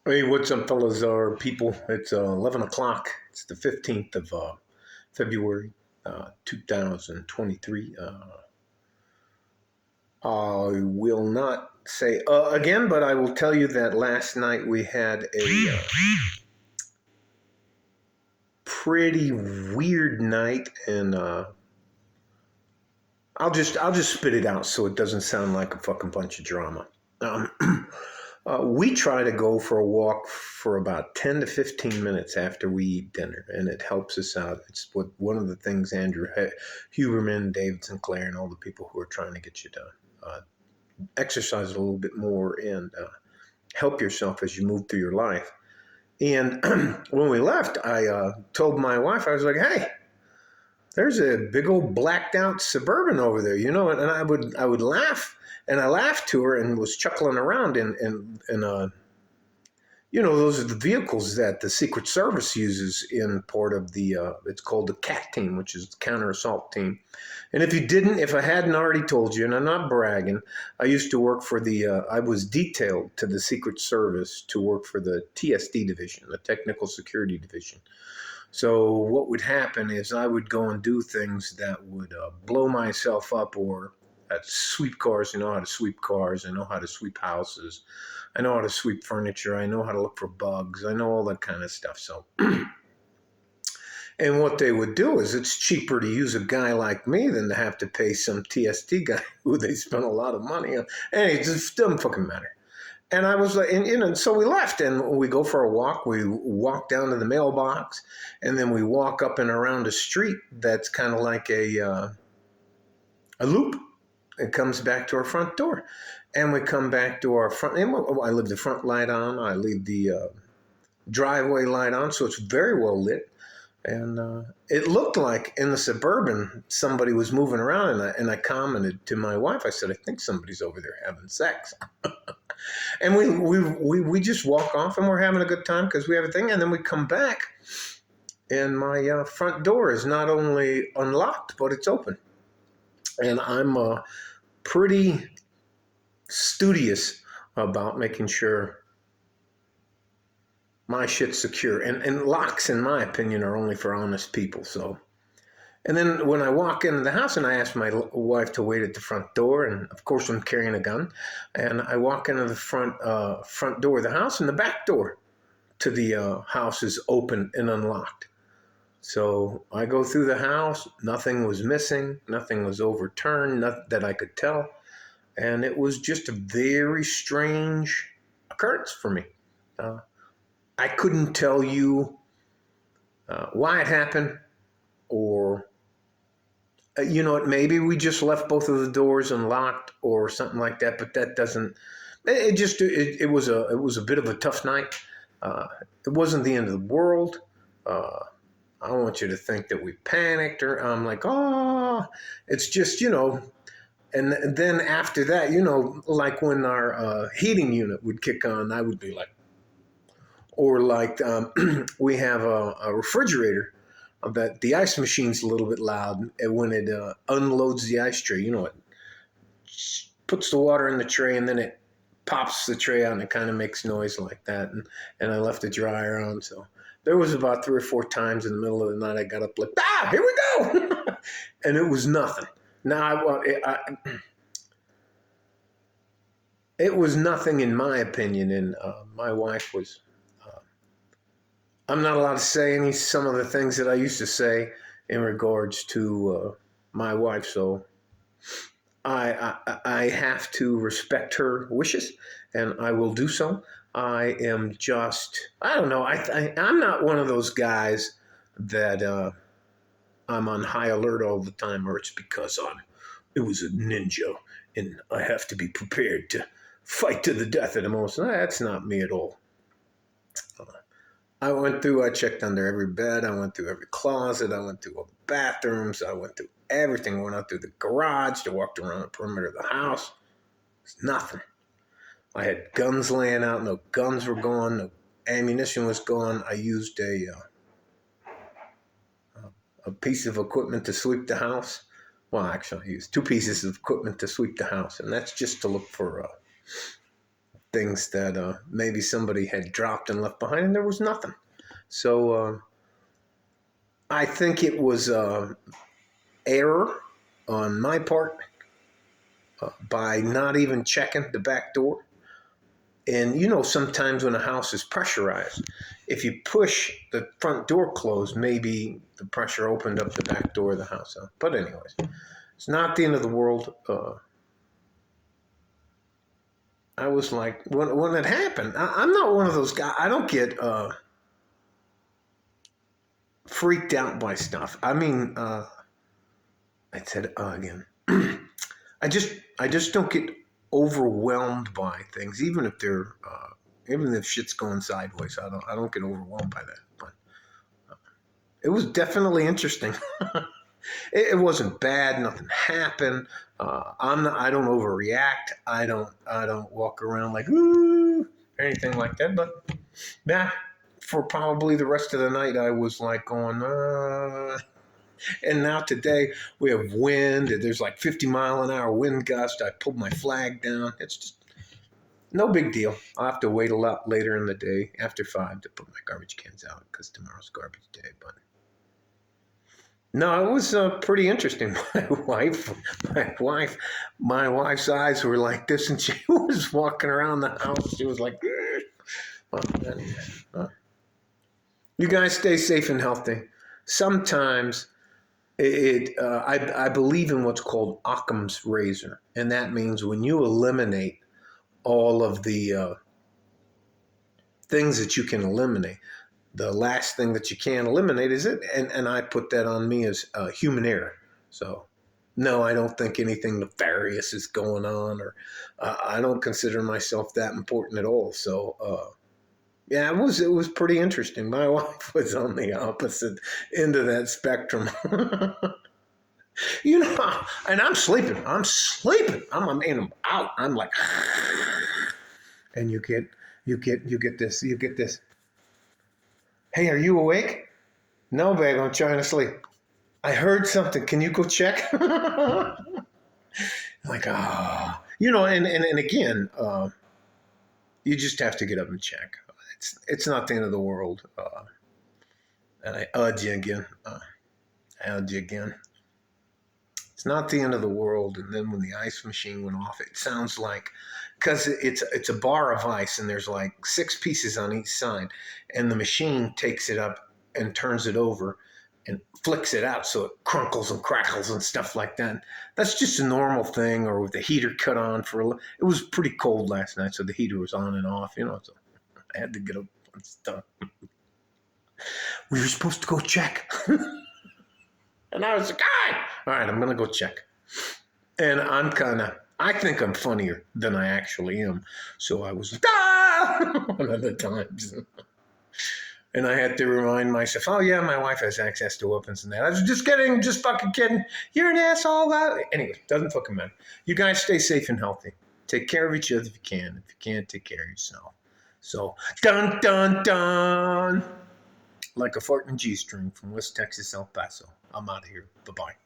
Hey, what's up, fellas or people? It's 11 o'clock. It's the 15th of February, 2023. I will not say again, but I will tell you that last night we had a pretty weird night, and I'll just spit it out so it doesn't sound like a fucking bunch of drama. Um, we try to go for a walk for about 10 to 15 minutes after we eat dinner, and it helps us out. It's one of the things Andrew Huberman, David Sinclair, and all the people who are trying to get you to exercise a little bit more and help yourself as you move through your life. And when we left, I told my wife, I was like, hey, there's a big old blacked out Suburban over there, and I would laugh, and I laughed to her and was chuckling around, and those are the vehicles that the Secret Service uses in part of the it's called the CAT team, which is the counter assault team. And if I hadn't already told you, and I'm not bragging, I used to work for I was detailed to the Secret Service to work for the TSD division, the Technical Security Division. So what would happen is I would go and do things that would blow myself up, or sweep cars. I know how to sweep cars. I know how to sweep houses. I know how to sweep furniture. I know how to look for bugs. I know all that kind of stuff. So, and what they would do is it's cheaper to use a guy like me than to have to pay some TSD guy who they spent a lot of money on. And it just doesn't fucking matter. And I was like, and so we left, and we go for a walk. We walk down to the mailbox, and then we walk up and around a street that's kind of like a loop. It comes back to our front door, and we come back to our front. I leave the front light on. I leave the driveway light on, so it's very well lit. And it looked like in the Suburban somebody was moving around, and I commented to my wife. I said, I think somebody's over there having sex. And we just walk off, and we're having a good time because we have a thing. And then we come back, and my front door is not only unlocked, but it's open. And I'm pretty studious about making sure my shit's secure. And locks, in my opinion, are only for honest people. So, and then when I walk into the house, and I ask my wife to wait at the front door, and of course I'm carrying a gun, and I walk into the front door of the house, and the back door to the house is open and unlocked. So I go through the house. Nothing was missing. Nothing was overturned, not that I could tell. And it was just a very strange occurrence for me. I couldn't tell you why it happened, or maybe we just left both of the doors unlocked or something like that. But that doesn't. It was a bit of a tough night. It wasn't the end of the world. I don't want you to think that we panicked, or I'm like, oh, it's just, and then after that, like when our heating unit would kick on, I would be like, or like we have a refrigerator that the ice machine's a little bit loud, and when it unloads the ice tray, it puts the water in the tray, and then it pops the tray out, and it kind of makes noise like that. And I left the dryer on, so there was about 3 or 4 times in the middle of the night I got up like, here we go, and it was nothing. Now it was nothing in my opinion, and my wife was. I'm not allowed to say some of the things that I used to say in regards to my wife, so I have to respect her wishes, and I will do so. I am just, I don't know, I'm not one of those guys that I'm on high alert all the time, or it's because it was a ninja and I have to be prepared to fight to the death at the most. That's not me at all. I checked under every bed. I went through every closet. I went through all the bathrooms. I went through everything. I went out through the garage. I walked around the perimeter of the house. There's nothing. I had guns laying out. No guns were gone. No ammunition was gone. I used a piece of equipment to sweep the house. Well, actually, I used 2 pieces of equipment to sweep the house, and that's just to look for things that maybe somebody had dropped and left behind, and there was nothing. So I think it was error on my part by not even checking the back door. And you know, sometimes when a house is pressurized, if you push the front door closed, maybe the pressure opened up the back door of the house. But anyways, it's not the end of the world. I was like, when it happened, I'm not one of those guys. I don't get freaked out by stuff. I mean, I said again. I just don't get overwhelmed by things, even if they're even if shit's going sideways. I don't get overwhelmed by that. But it was definitely interesting. It wasn't bad. Nothing happened. I don't overreact. I don't walk around like ooh or anything like that. But yeah, for probably the rest of the night, I was like going. And now today we have wind. And there's like 50-mile-an-hour wind gust. I pulled my flag down. It's just no big deal. I'll have to wait a lot later in the day after 5 to put my garbage cans out because tomorrow's garbage day. But no, it was pretty interesting. My wife's eyes were like this, and she was walking around the house. She was like, you guys stay safe and healthy. Sometimes I believe in what's called Occam's razor, and that means when you eliminate all of the things that you can eliminate, the last thing that you can't eliminate is it, and I put that on me as human error. So, no, I don't think anything nefarious is going on, or I don't consider myself that important at all. So, yeah, it was pretty interesting. My wife was on the opposite end of that spectrum. You know, and I'm sleeping. I'm out. I'm like, and you get this. Hey, are you awake? No, babe, I'm trying to sleep. I heard something. Can you go check? Like, you know, and again, you just have to get up and check. It's not the end of the world. And I urge you again. It's not the end of the world. And then when the ice machine went off, it sounds like, because it's a bar of ice and there's like 6 pieces on each side, and the machine takes it up and turns it over and flicks it out so it crunkles and crackles and stuff like that. That's just a normal thing. Or with the heater cut on it was pretty cold last night, so the heater was on and off, you know, so I had to get up and stuff. We were supposed to go check. And I was like, all right, I'm going to go check. And I think I'm funnier than I actually am. So I was like, one of the times. And I had to remind myself, oh, yeah, my wife has access to weapons and that. I was just kidding, just fucking kidding. You're an asshole. Anyway, doesn't fucking matter. You guys stay safe and healthy. Take care of each other if you can. If you can't, take care of yourself. So, dun, dun, dun. Like a fart in a G-string from West Texas, El Paso. I'm out of here. Bye-bye.